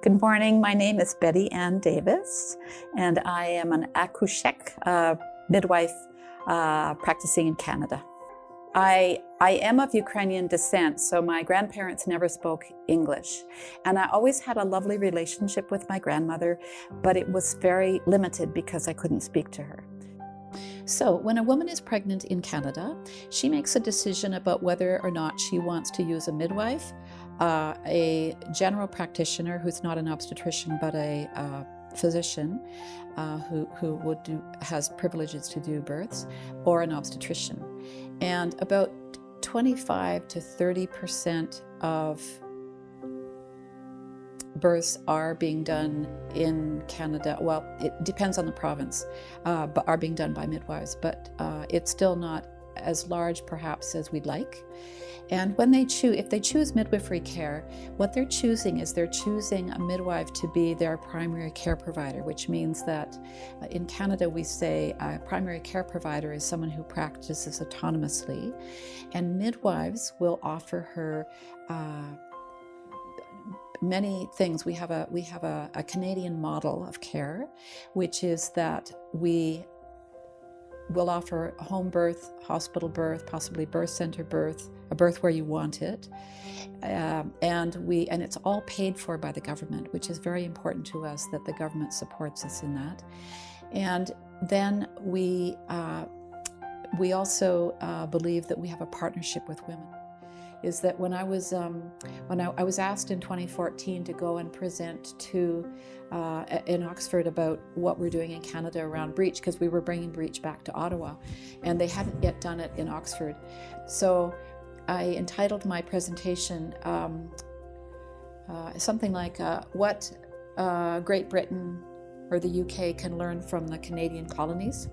Good morning. My name is Betty-Enn Девіс, and I am an akушерка, midwife practicing in Canada. I am of Ukrainian descent, so my grandparents never spoke English. And I always had a lovely relationship with my grandmother, but it was very limited because I couldn't speak to her. So when a woman is pregnant in Canada, she makes a decision about whether or not she wants to use a midwife, a general practitioner who's not an obstetrician but a physician who has privileges to do births, or an obstetrician. And about 25 to 30% of births are being done in Canada. Well, it depends on the province, but are being done by midwives, but it's still not as large perhaps as we'd like. And when if they choose midwifery care, what they're choosing is they're choosing a midwife to be their primary care provider, which means that in Canada we say a primary care provider is someone who practices autonomously, and midwives will offer her many things. We have a Canadian model of care, which is that we will offer home birth, hospital birth, possibly birth center birth, a birth where you want it, and it's all paid for by the government, which is very important to us, that the government supports us in that. And then we also believe that we have a partnership with women. Is that when I was asked in 2014 to go and present in Oxford about what we're doing in Canada around breech, because we were bringing breech back to Ottawa, and they hadn't yet done it in Oxford. So I entitled my presentation something like what Great Britain or the UK can learn from the Canadian colonies,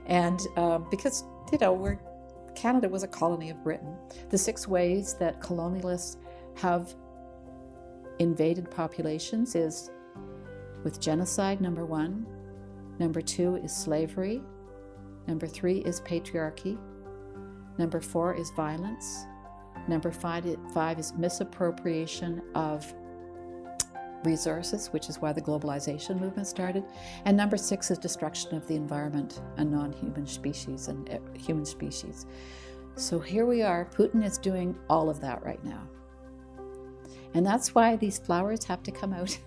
and because Canada was a colony of Britain. The 6 ways that colonialists have invaded populations is with genocide, number 1. Number 2 is slavery. Number 3 is patriarchy. Number 4 is violence. Number 5 is misappropriation of resources, which is why the globalization movement started. And number 6 is destruction of the environment and non-human species and human species. So here we are, Putin is doing all of that right now. And that's why these flowers have to come out.